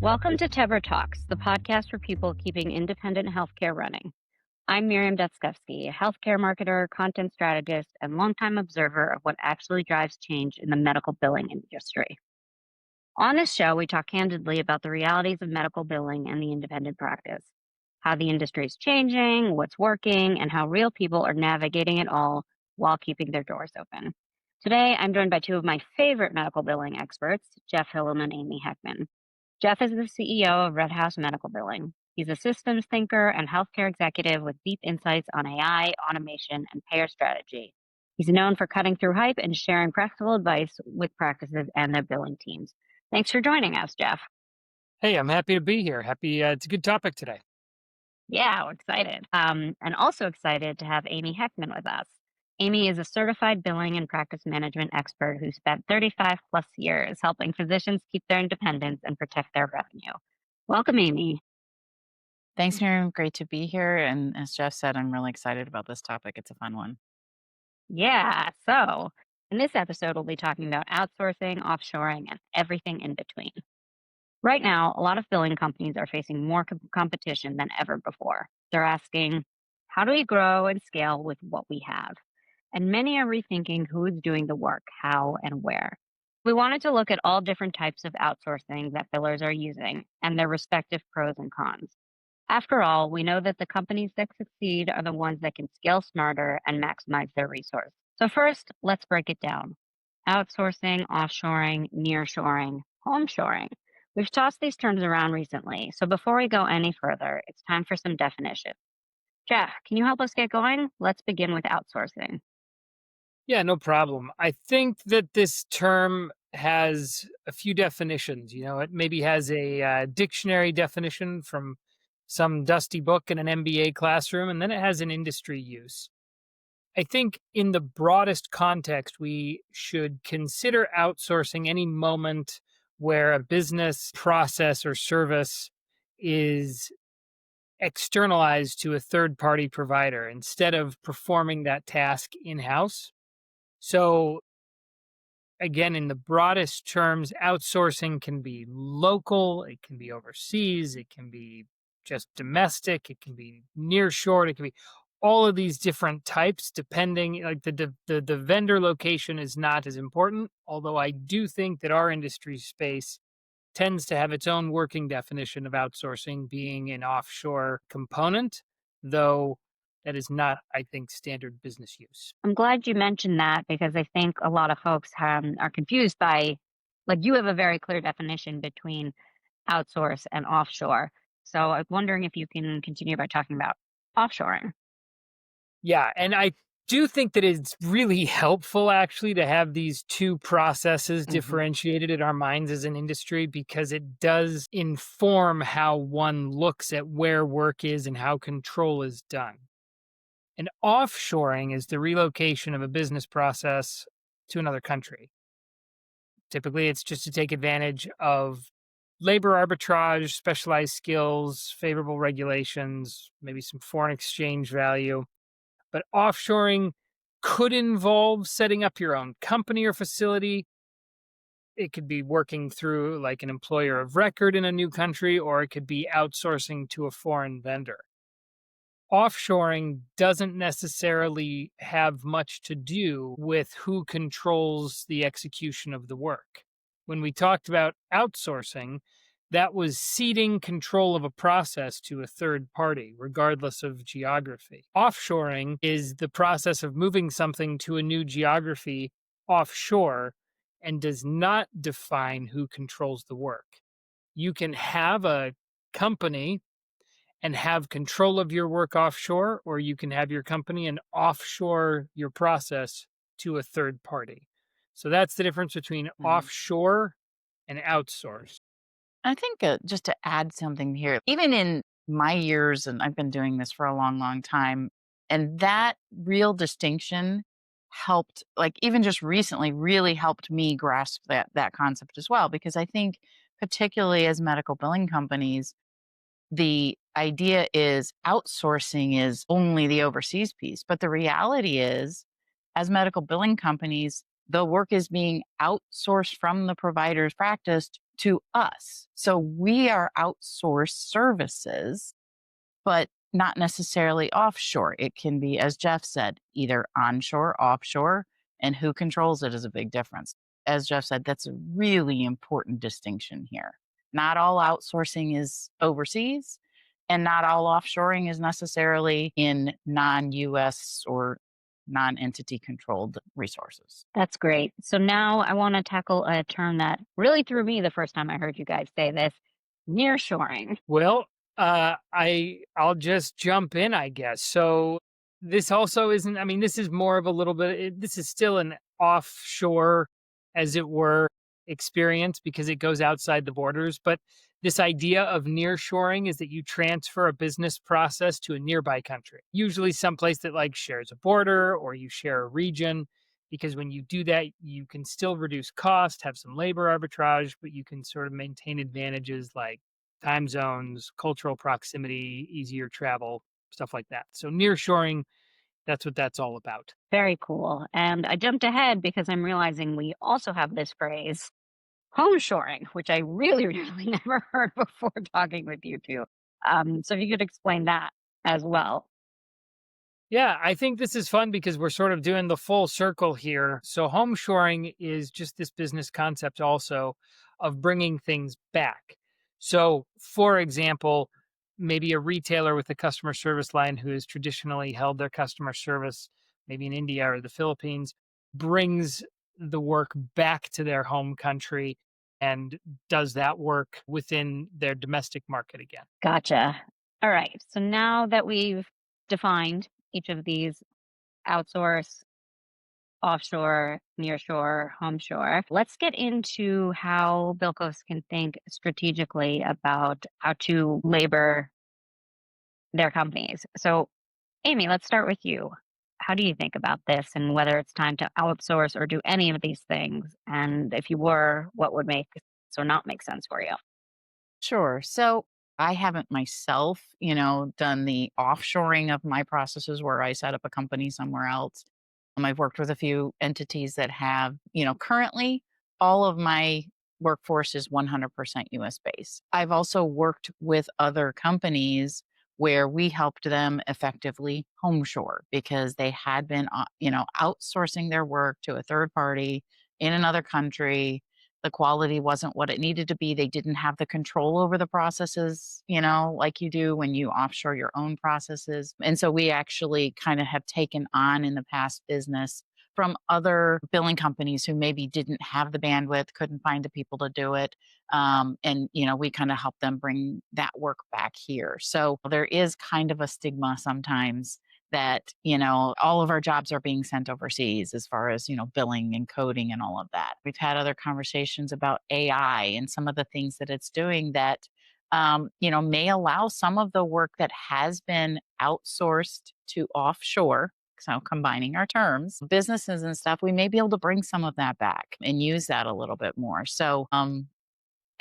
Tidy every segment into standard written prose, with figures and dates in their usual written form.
Welcome to Tebra Talks, the podcast for people keeping independent healthcare running. I'm Miriam Datskovsky, a healthcare marketer, content strategist, and longtime observer of what actually drives change in the medical billing industry. On this show, we talk candidly about the realities of medical billing and the independent practice, how the industry is changing, what's working, and how real people are navigating it all while keeping their doors open. Today, I'm joined by two of my favorite medical billing experts, Jeff Hillam and Aimee Heckman. Jeff is the CEO of Red House Medical Billing. He's a systems thinker and healthcare executive with deep insights on AI, automation, and payer strategy. He's known for cutting through hype and sharing practical advice with practices and their billing teams. Thanks for joining us, Jeff. Hey, I'm happy to be here. It's a good topic today. Yeah, we're excited. And also excited to have Aimee Heckman with us. Aimee is a certified billing and practice management expert who spent 35 plus years helping physicians keep their independence and protect their revenue. Welcome, Aimee. Thanks, Miriam. Great to be here. And as Jeff said, I'm really excited about this topic. It's a fun one. Yeah, so in this episode, we'll be talking about outsourcing, offshoring, and everything in between. Right now, a lot of billing companies are facing more competition than ever before. They're asking, how do we grow and scale with what we have? And many are rethinking who is doing the work, how, and where. We wanted to look at all different types of outsourcing that billers are using and their respective pros and cons. After all, we know that the companies that succeed are the ones that can scale smarter and maximize their resource. So first, let's break it down. Outsourcing, offshoring, nearshoring, homeshoring. We've tossed these terms around recently, so before we go any further, it's time for some definitions. Jeff, can you help us get going? Let's begin with outsourcing. Yeah, no problem. I think that this term has a few definitions. It maybe has a dictionary definition from some dusty book in an MBA classroom, and then it has an industry use. I think in the broadest context, we should consider outsourcing any moment where a business process or service is externalized to a third-party provider instead of performing that task in-house. So again, in the broadest terms, outsourcing can be local, it can be overseas, it can be just domestic, it can be nearshore, it can be all of these different types, depending, like the vendor location is not as important, although I do think that our industry space tends to have its own working definition of outsourcing being an offshore component, though that is not, I think, standard business use. I'm glad you mentioned that because I think a lot of folks are confused by, like, you have a very clear definition between outsource and offshore. So I'm wondering if you can continue by talking about offshoring. Yeah, and I do think that it's really helpful actually to have these two processes differentiated in our minds as an industry, because it does inform how one looks at where work is and how control is done. And offshoring is the relocation of a business process to another country. Typically, it's just to take advantage of labor arbitrage, specialized skills, favorable regulations, maybe some foreign exchange value. But offshoring could involve setting up your own company or facility. It could be working through like an employer of record in a new country, or it could be outsourcing to a foreign vendor. Offshoring doesn't necessarily have much to do with who controls the execution of the work. When we talked about outsourcing, that was ceding control of a process to a third party, regardless of geography. Offshoring is the process of moving something to a new geography offshore and does not define who controls the work. You can have a company and have control of your work offshore, or you can have your company and offshore your process to a third party. So that's the difference between offshore and outsource. I think just to add something here, even in my years, and I've been doing this for a long, long time, and that real distinction helped, like even just recently, really helped me grasp that concept as well. Because I think, particularly as medical billing companies, the idea is outsourcing is only the overseas piece. But the reality is, as medical billing companies, the work is being outsourced from the provider's practice to us. So we are outsourced services, but not necessarily offshore. It can be, as Jeff said, either onshore, offshore, and who controls it is a big difference. As Jeff said, that's a really important distinction here. Not all outsourcing is overseas, and not all offshoring is necessarily in non US or non entity controlled resources. That's great. So now I want to tackle a term that really threw me the first time I heard you guys say this, nearshoring. Well, I'll just jump in, I guess. So this also isn't. I mean, this is more of a little bit. This is still an offshore, as it were, experience because it goes outside the borders. But this idea of nearshoring is that you transfer a business process to a nearby country, usually someplace that like shares a border or you share a region. Because when you do that, you can still reduce cost, have some labor arbitrage, but you can sort of maintain advantages like time zones, cultural proximity, easier travel, stuff like that. So nearshoring, that's what that's all about. Very cool. And I jumped ahead because I'm realizing we also have this phrase, homeshoring, which I really, really never heard before talking with you two. So if you could explain that as well. Yeah, I think this is fun because we're sort of doing the full circle here. So homeshoring is just this business concept also of bringing things back. So, for example, maybe a retailer with a customer service line who has traditionally held their customer service maybe in India or the Philippines brings the work back to their home country and does that work within their domestic market again. Gotcha. All right. So now that we've defined each of these outsource, offshore, nearshore, homeshore, let's get into how Bilkos can think strategically about how to labor their companies. So, Aimee, let's start with you. How do you think about this and whether it's time to outsource or do any of these things? And if you were, what would make or not make sense for you? Sure. So I haven't myself, done the offshoring of my processes where I set up a company somewhere else. I've worked with a few entities that have, currently all of my workforce is 100% US based. I've also worked with other companies where we helped them effectively homeshore because they had been, outsourcing their work to a third party in another country. The quality wasn't what it needed to be. They didn't have the control over the processes, like you do when you offshore your own processes. And so we actually kind of have taken on in the past business from other billing companies who maybe didn't have the bandwidth, couldn't find the people to do it. And, we kind of help them bring that work back here. So there is kind of a stigma sometimes that, all of our jobs are being sent overseas as far as, billing and coding and all of that. We've had other conversations about AI and some of the things that it's doing that, may allow some of the work that has been outsourced to offshore. So combining our terms, businesses and stuff, we may be able to bring some of that back and use that a little bit more. So,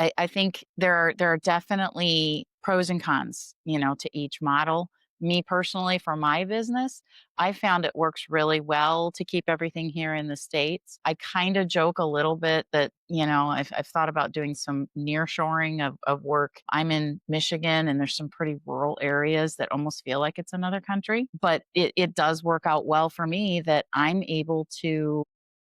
I think there are definitely pros and cons, to each model. Me personally, for my business, I found it works really well to keep everything here in the States. I kind of joke a little bit that, I've thought about doing some nearshoring of work. I'm in Michigan and there's some pretty rural areas that almost feel like it's another country, but it does work out well for me that I'm able to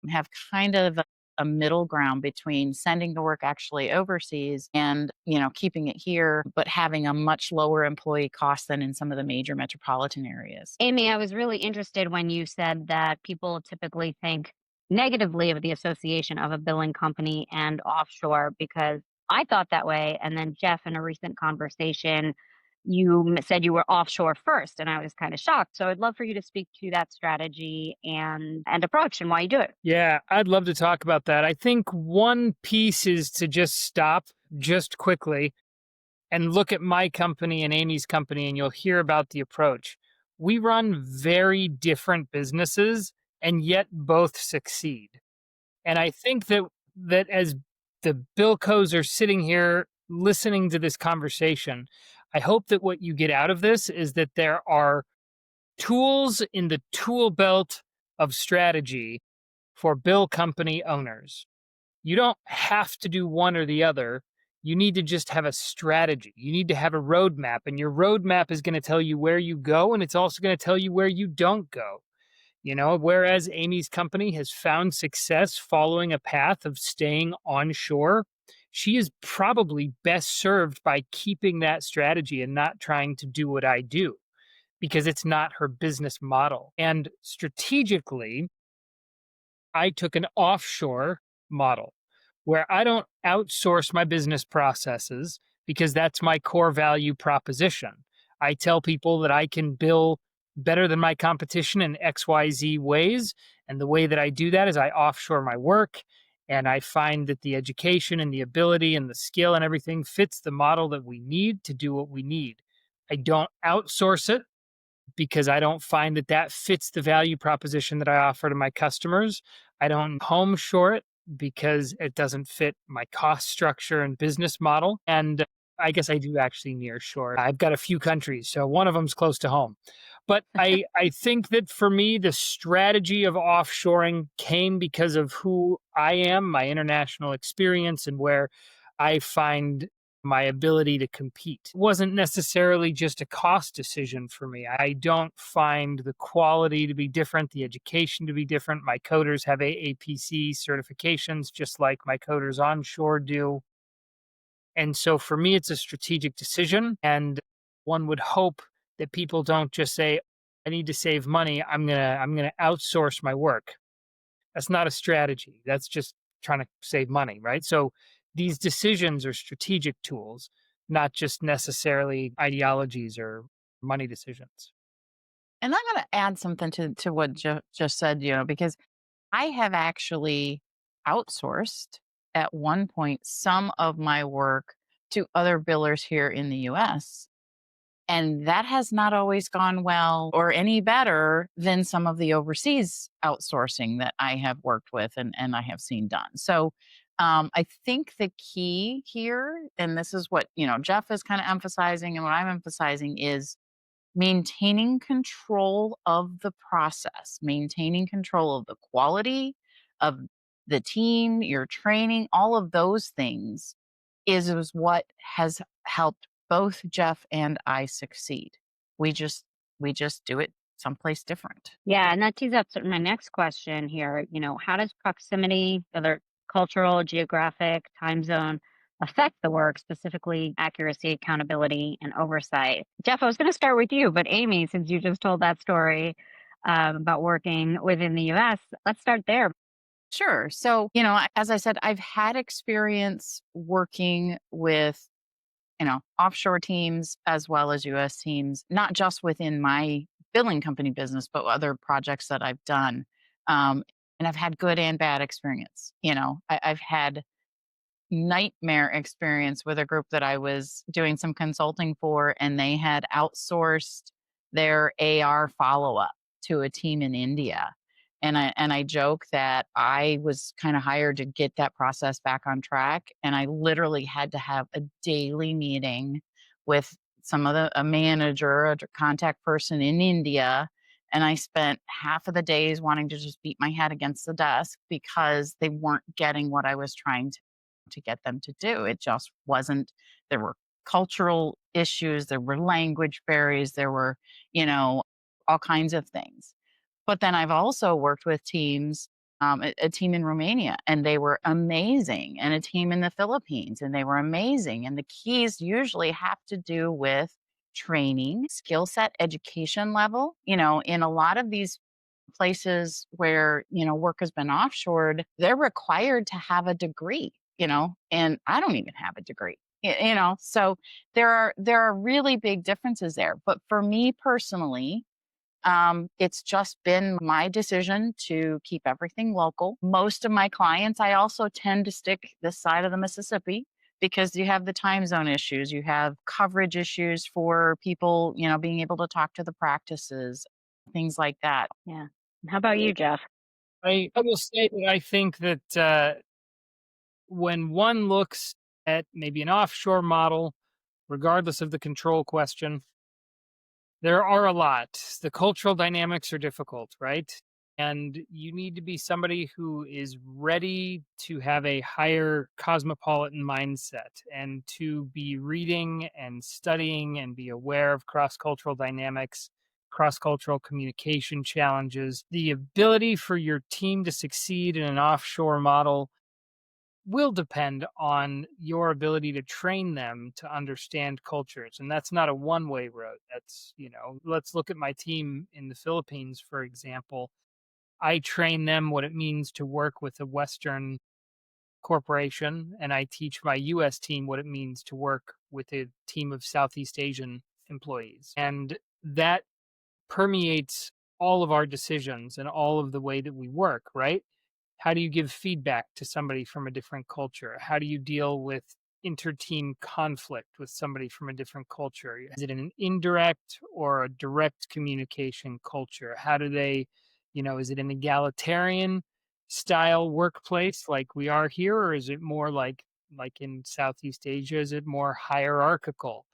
have kind of a middle ground between sending the work actually overseas and, keeping it here, but having a much lower employee cost than in some of the major metropolitan areas. Aimee, I was really interested when you said that people typically think negatively of the association of a billing company and offshore because I thought that way. And then, Jeff, in a recent conversation, you said you were offshore first, and I was kind of shocked. So I'd love for you to speak to that strategy and approach and why you do it. Yeah, I'd love to talk about that. I think one piece is to just stop just quickly and look at my company and Aimee's company, and you'll hear about the approach. We run very different businesses, and yet both succeed. And I think that as the Bilcos are sitting here listening to this conversation, I hope that what you get out of this is that there are tools in the tool belt of strategy for bill company owners. You don't have to do one or the other. You need to just have a strategy. You need to have a roadmap, and your roadmap is going to tell you where you go, and it's also going to tell you where you don't go. Whereas Aimee's company has found success following a path of staying onshore, she is probably best served by keeping that strategy and not trying to do what I do, because it's not her business model. And strategically, I took an offshore model where I don't outsource my business processes because that's my core value proposition. I tell people that I can bill better than my competition in XYZ ways. And the way that I do that is I offshore my work, and I find that the education and the ability and the skill and everything fits the model that we need to do what we need. I don't outsource it because I don't find that that fits the value proposition that I offer to my customers. I don't home shore it because it doesn't fit my cost structure and business model. And I guess I do actually near shore. I've got a few countries, so one of them's close to home. But I think that for me, the strategy of offshoring came because of who I am, my international experience, and where I find my ability to compete. It wasn't necessarily just a cost decision for me. I don't find the quality to be different, the education to be different. My coders have AAPC certifications, just like my coders onshore do. And so for me, it's a strategic decision. And one would hope that people don't just say, I need to save money. I'm gonna outsource my work. That's not a strategy. That's just trying to save money, right? So these decisions are strategic tools, not just necessarily ideologies or money decisions. And I'm going to add something to what just said, because I have actually outsourced at one point some of my work to other billers here in the US. And that has not always gone well or any better than some of the overseas outsourcing that I have worked with and I have seen done. So I think the key here, and this is what, Jeff is kind of emphasizing and what I'm emphasizing is maintaining control of the process, maintaining control of the quality of the team, your training, all of those things is what has helped both Jeff and I succeed. We just do it someplace different. Yeah, and that tees up sort of my next question here. How does proximity, whether cultural, geographic, time zone, affect the work, specifically accuracy, accountability, and oversight? Jeff, I was going to start with you, but Aimee, since you just told that story about working within the US, let's start there. Sure. So, as I said, I've had experience working with offshore teams as well as US teams, not just within my billing company business, but other projects that I've done. And I've had good and bad experience. I've had nightmare experience with a group that I was doing some consulting for, and they had outsourced their AR follow up to a team in India. And I joke that I was kind of hired to get that process back on track. And I literally had to have a daily meeting with a manager, a contact person in India. And I spent half of the days wanting to just beat my head against the desk because they weren't getting what I was trying to get them to do. It just wasn't, there were cultural issues, there were language barriers, there were, all kinds of things. But then I've also worked with teams, a team in Romania, and they were amazing, and a team in the Philippines, and they were amazing. And the keys usually have to do with training, skill set, education level. In a lot of these places where, work has been offshored, they're required to have a degree, and I don't even have a degree. So there are really big differences there. But for me personally, it's just been my decision to keep everything local. Most of my clients, I also tend to stick this side of the Mississippi because you have the time zone issues, you have coverage issues for people, being able to talk to the practices, things like that. Yeah. How about you, Jeff? I will say that I think that when one looks at maybe an offshore model, regardless of the control question, there are a lot. The cultural dynamics are difficult, right? And you need to be somebody who is ready to have a higher cosmopolitan mindset and to be reading and studying and be aware of cross cultural dynamics, cross cultural communication challenges. The ability for your team to succeed in an offshore model will depend on your ability to train them to understand cultures. And that's not a one way road. That's, let's look at my team in the Philippines, for example. I train them what it means to work with a Western corporation, and I teach my US team what it means to work with a team of Southeast Asian employees. And that permeates all of our decisions and all of the way that we work, right? How do you give feedback to somebody from a different culture? How do you deal with inter-team conflict with somebody from a different culture? Is it an indirect or a direct communication culture? How do they, is it an egalitarian style workplace like we are here, or is it more like in Southeast Asia? Is it more hierarchical?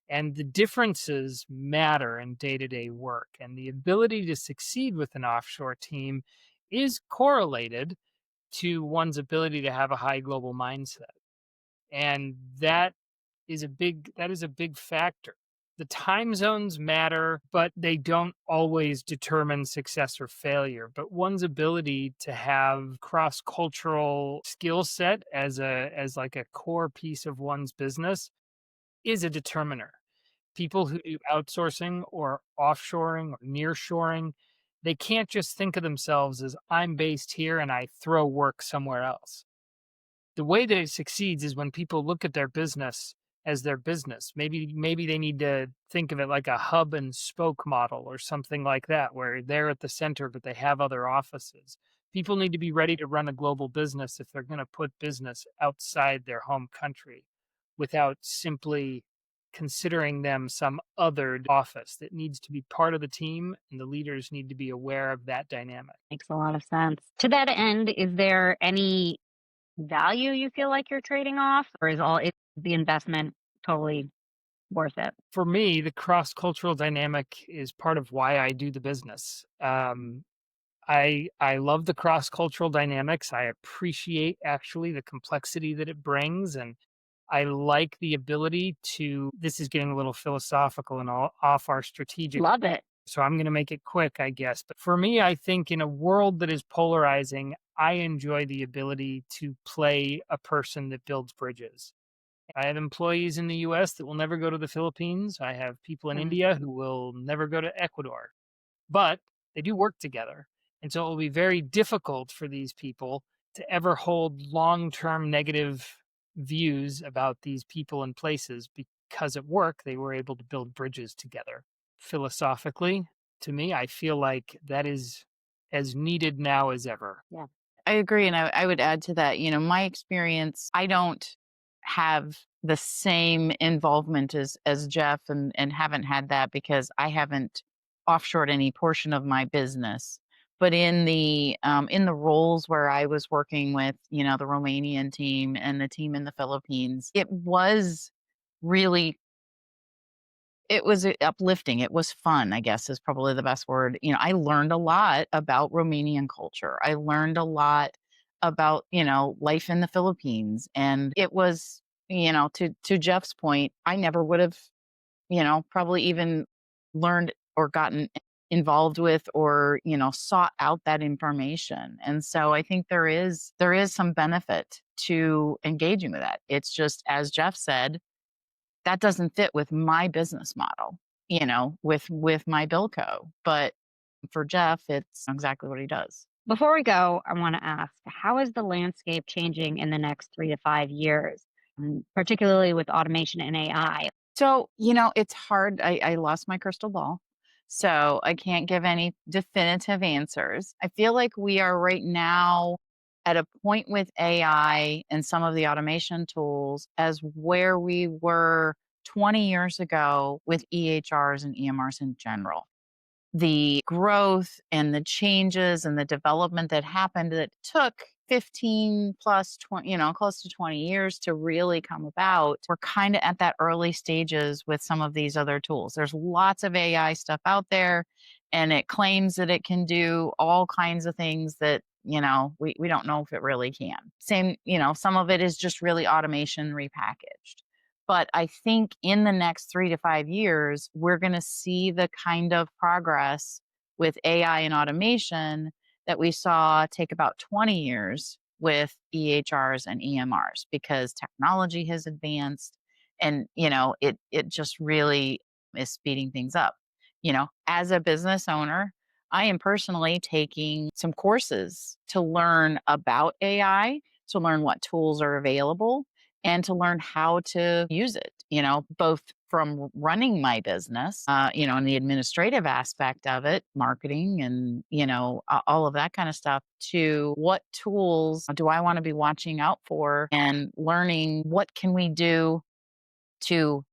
And the differences matter in day to day work. And the ability to succeed with an offshore team is correlated to one's ability to have a high global mindset. And that is a big factor. The time zones matter, but they don't always determine success or failure. But one's ability to have cross-cultural skill set as like a core piece of one's business is a determiner. People who do outsourcing or offshoring or nearshoring, they can't just think of themselves as I'm based here and I throw work somewhere else. The way that it succeeds is when people look at their business as their business. Maybe they need to think of it like a hub and spoke model or something like that, where they're at the center, but they have other offices. People need to be ready to run a global business if they're going to put business outside their home country without simply considering them some other office. That needs to be part of the team, and the leaders need to be aware of that dynamic. Makes a lot of sense. To that end, is there any value you feel like you're trading off, or is the investment totally worth it? For me, the cross cultural dynamic is part of why I do the business. I love the cross cultural dynamics. I appreciate actually the complexity that it brings, and I like the ability to. This is getting a little philosophical and off our strategic. Love it. So I'm going to make it quick, I guess. But for me, I think in a world that is polarizing, I enjoy the ability to play a person that builds bridges. I have employees in the US that will never go to the Philippines. I have people in Mm. India who will never go to Ecuador, but they do work together. And so it will be very difficult for these people to ever hold long term negative views about these people and places because at work they were able to build bridges together. Philosophically, to me, I feel like that is as needed now as ever. Yeah. I agree. And I would add to that, my experience, I don't have the same involvement as Jeff and haven't had that because I haven't offshored any portion of my business. But in the roles where I was working with, the Romanian team and the team in the Philippines, really it was uplifting. It was fun, I guess is probably the best word. I learned a lot about Romanian culture. I learned a lot about, life in the Philippines. And it was, to Jeff's point, I never would have, probably even learned or gotten involved with or, sought out that information. And so I think there is some benefit to engaging with that. It's just, as Jeff said, that doesn't fit with my business model, with my Billco. But for Jeff, it's exactly what he does. Before we go, I want to ask, how is the landscape changing in the next 3 to 5 years, particularly with automation and AI? So, it's hard. I lost my crystal ball. So I can't give any definitive answers. I feel like we are right now at a point with AI and some of the automation tools as where we were 20 years ago with EHRs and EMRs in general. The growth and the changes and the development that happened that took 15 plus 20, close to 20 years to really come about. We're kind of at that early stages with some of these other tools. There's lots of AI stuff out there. and it claims that it can do all kinds of things that, we don't know if it really can. Same, some of it is just really automation repackaged. But I think in the next 3 to 5 years, we're going to see the kind of progress with AI and automation that we saw take about 20 years with EHRs and EMRs, because technology has advanced, and it just really is speeding things up. As a business owner, I am personally taking some courses to learn about AI, to learn what tools are available, and to learn how to use it, both from running my business, and the administrative aspect of it, marketing and, all of that kind of stuff, to what tools do I want to be watching out for, and learning what can we do to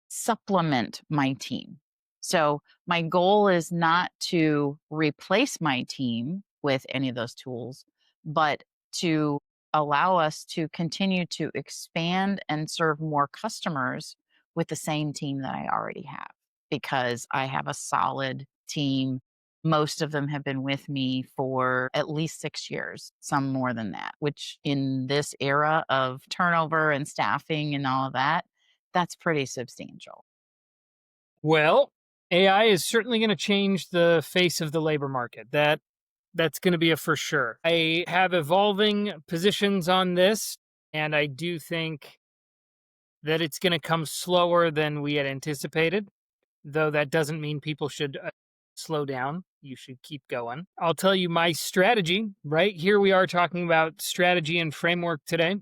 supplement my team. So my goal is not to replace my team with any of those tools, but to allow us to continue to expand and serve more customers with the same team that I already have, because I have a solid team. Most of them have been with me for at least 6 years, some more than that, which in this era of turnover and staffing and all of that, that's pretty substantial. Well, AI is certainly going to change the face of the labor market. That's going to be a for sure. I have evolving positions on this, and I do think that it's going to come slower than we had anticipated, though that doesn't mean people should slow down. You should keep going. I'll tell you my strategy. Right here we are talking about strategy and framework today.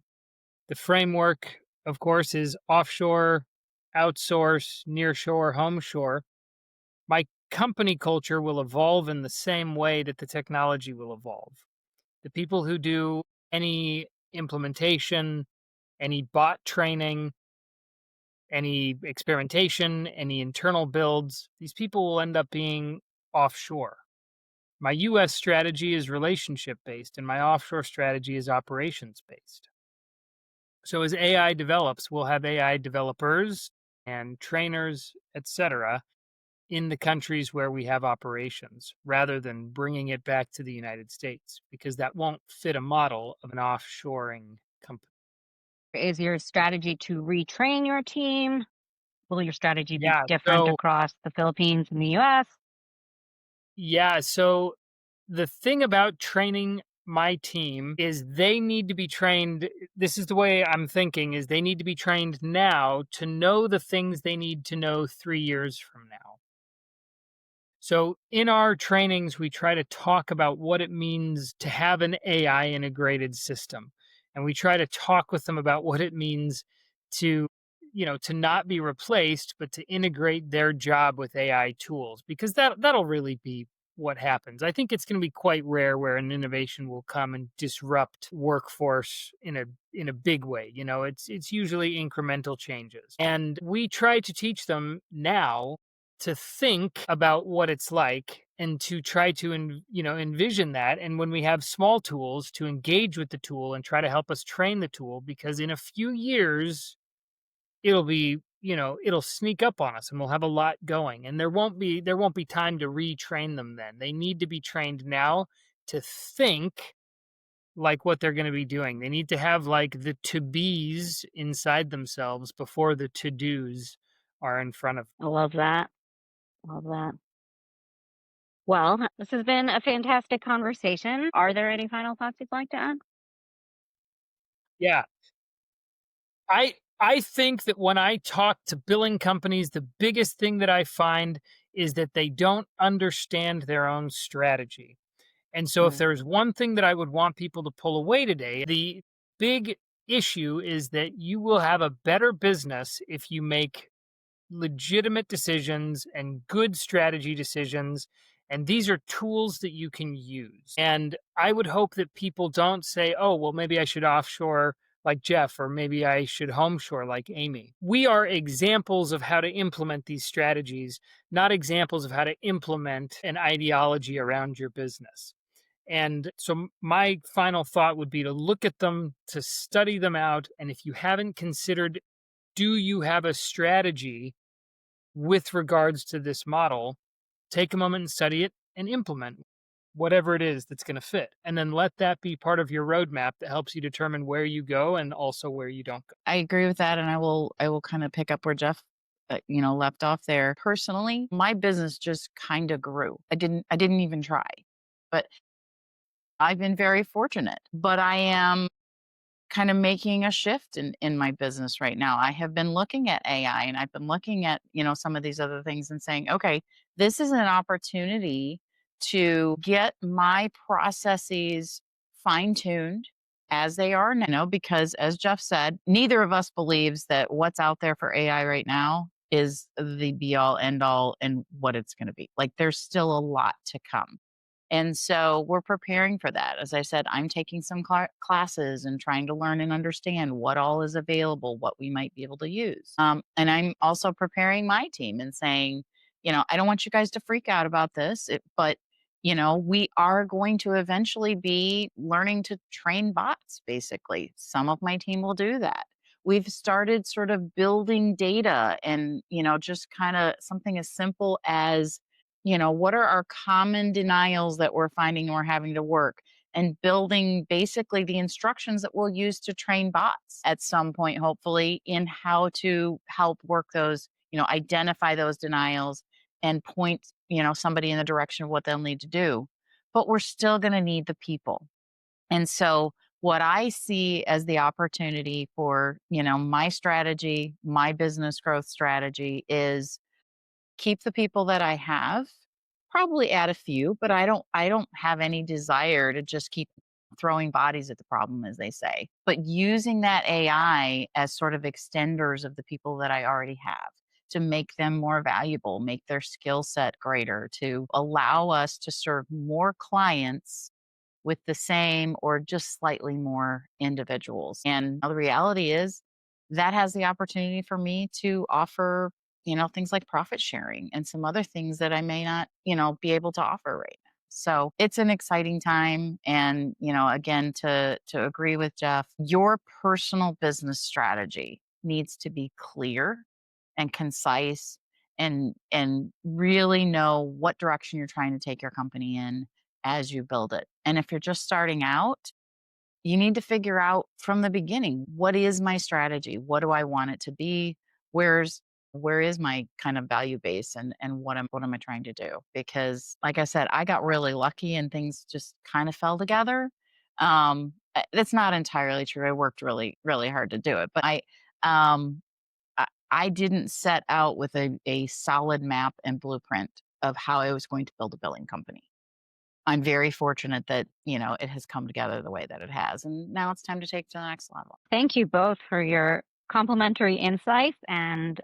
The framework, of course, is offshore, outsource, nearshore, homeshore. My company culture will evolve in the same way that the technology will evolve. The people who do any implementation, any bot training, any experimentation, any internal builds, these people will end up being offshore. My US strategy is relationship based, and my offshore strategy is operations based. So as AI develops, we'll have AI developers and trainers, etc., in the countries where we have operations, rather than bringing it back to the United States, because that won't fit a model of an offshoring company. Is your strategy to retrain your team? Will your strategy be Yeah. different So across the Philippines and the US? yeah. So the thing about training my team is they need to be trained. This is the way I'm thinking, is they need to be trained now to know the things they need to know 3 years from now. So in our trainings, we try to talk about what it means to have an AI integrated system. And we try to talk with them about what it means to, to not be replaced, but to integrate their job with AI tools, because that'll really be what happens. I think it's going to be quite rare where an innovation will come and disrupt workforce in a big way. It's usually incremental changes. And we try to teach them now to think about what it's like, and to try to envision that, and when we have small tools, to engage with the tool and try to help us train the tool, because in a few years it'll sneak up on us and we'll have a lot going, and there won't be time to retrain them. Then they need to be trained now to think like what they're going to be doing. They need to have like the to be's inside themselves before the to do's are in front of them. I love that. Love that. Well, this has been a fantastic conversation. Are there any final thoughts you'd like to add? Yeah. I think that when I talk to billing companies, the biggest thing that I find is that they don't understand their own strategy. And so if Mm. there's one thing that I would want people to pull away today, the big issue is that you will have a better business if you make legitimate decisions and good strategy decisions. And these are tools that you can use. And I would hope that people don't say, oh, well, maybe I should offshore like Jeff, or maybe I should homeshore like Aimee. We are examples of how to implement these strategies, not examples of how to implement an ideology around your business. And so my final thought would be to look at them, to study them out. And if you haven't considered, do you have a strategy with regards to this model, take a moment and study it and implement whatever it is that's going to fit. And then let that be part of your roadmap that helps you determine where you go and also where you don't go. I agree with that. And I will kind of pick up where Jeff left off there. Personally, my business just kind of grew. I didn't even try. But I've been very fortunate. But I am kind of making a shift in my business right now. I have been looking at AI and I've been looking at, some of these other things and saying, okay, this is an opportunity to get my processes fine-tuned as they are now, because as Jeff said, neither of us believes that what's out there for AI right now is the be all end all and what it's going to be. Like there's still a lot to come. And so we're preparing for that. As I said, I'm taking some classes and trying to learn and understand what all is available, what we might be able to use. And I'm also preparing my team and saying, I don't want you guys to freak out about this, but we are going to eventually be learning to train bots, basically. Some of my team will do that. We've started sort of building data and, just kind of something as simple as, what are our common denials that we're finding we're having to work, and building basically the instructions that we'll use to train bots at some point, hopefully, in how to help work those, identify those denials and point, somebody in the direction of what they'll need to do. But we're still going to need the people. And so what I see as the opportunity for, my strategy, my business growth strategy is keep the people that I have, probably add a few, but I don't have any desire to just keep throwing bodies at the problem, as they say, but using that AI as sort of extenders of the people that I already have to make them more valuable, make their skill set greater, to allow us to serve more clients with the same or just slightly more individuals. And the reality is that has the opportunity for me to offer, things like profit sharing and some other things that I may not, be able to offer right now. So it's an exciting time. And, again, to agree with Jeff, your personal business strategy needs to be clear and concise and really know what direction you're trying to take your company in as you build it. And if you're just starting out, you need to figure out from the beginning, what is my strategy? What do I want it to be? Where is my kind of value base, and what am I trying to do? Because like I said, I got really lucky and things just kind of fell together. That's not entirely true. I worked really, really hard to do it, but um I didn't set out with a solid map and blueprint of how I was going to build a billing company. I'm very fortunate that, it has come together the way that it has. And now it's time to take it to the next level. Thank you both for your complimentary insights and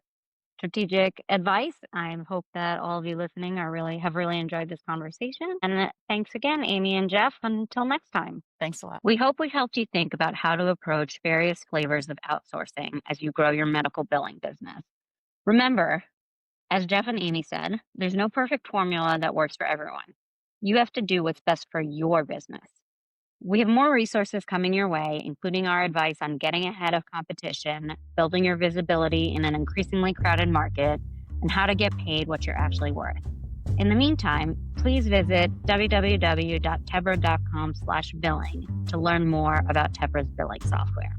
strategic advice. I hope that all of you listening have really enjoyed this conversation. And thanks again, Aimee and Jeff. Until next time. Thanks a lot. We hope we helped you think about how to approach various flavors of outsourcing as you grow your medical billing business. Remember, as Jeff and Aimee said, there's no perfect formula that works for everyone. You have to do what's best for your business. We have more resources coming your way, including our advice on getting ahead of competition, building your visibility in an increasingly crowded market, and how to get paid what you're actually worth. In the meantime, please visit www.tebra.com/billing to learn more about Tebra's billing software.